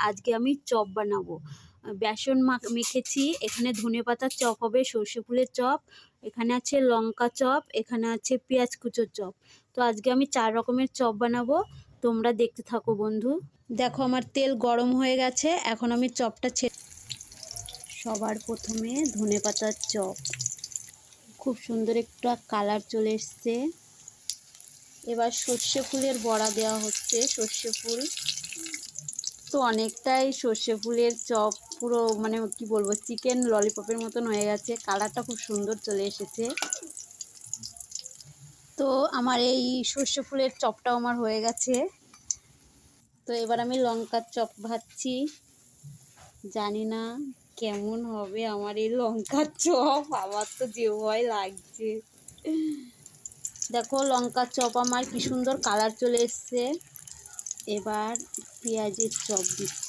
আজকে আমি চপ বানাবো। বেসন মেখেছি, এখানে ধনেপাতার চপ হবে, সর্ষে ফুলের চপ, এখানে আছে লঙ্কা চপ, এখানে আছে পেঁয়াজ কুচোর চপ। তো আজকে আমি 4 রকমের চপ বানাবো, তোমরা দেখতে থাকো বন্ধু। দেখো আমার তেল গরম হয়ে গেছে, এখন আমি চপটা সবার প্রথমে ধনেপাতার চপ, খুব সুন্দর একটা কালার চলে এসছে। এবার সর্ষে ফুলের বড়া দেওয়া হচ্ছে, সর্ষে ফুল তো অনেকটাই সর্ষে ফুলের চপ, পুরো মানে কি বলবো, চিকেন ললিপপের মতন হয়ে গেছে, কালারটা খুব সুন্দর চলে এসেছে। তো আমার এই সর্ষে ফুলের চপটাও আমার হয়ে গেছে। তো এবার আমি লঙ্কার চপ ভাজছি, জানি না কেমন হবে আমার এই লঙ্কার চপ, আমার তো যে ভয় লাগছে। দেখো লঙ্কার চপ আমার কি সুন্দর কালার চলে এসছে। এবার পেঁয়াজের চপ দিচ্ছি।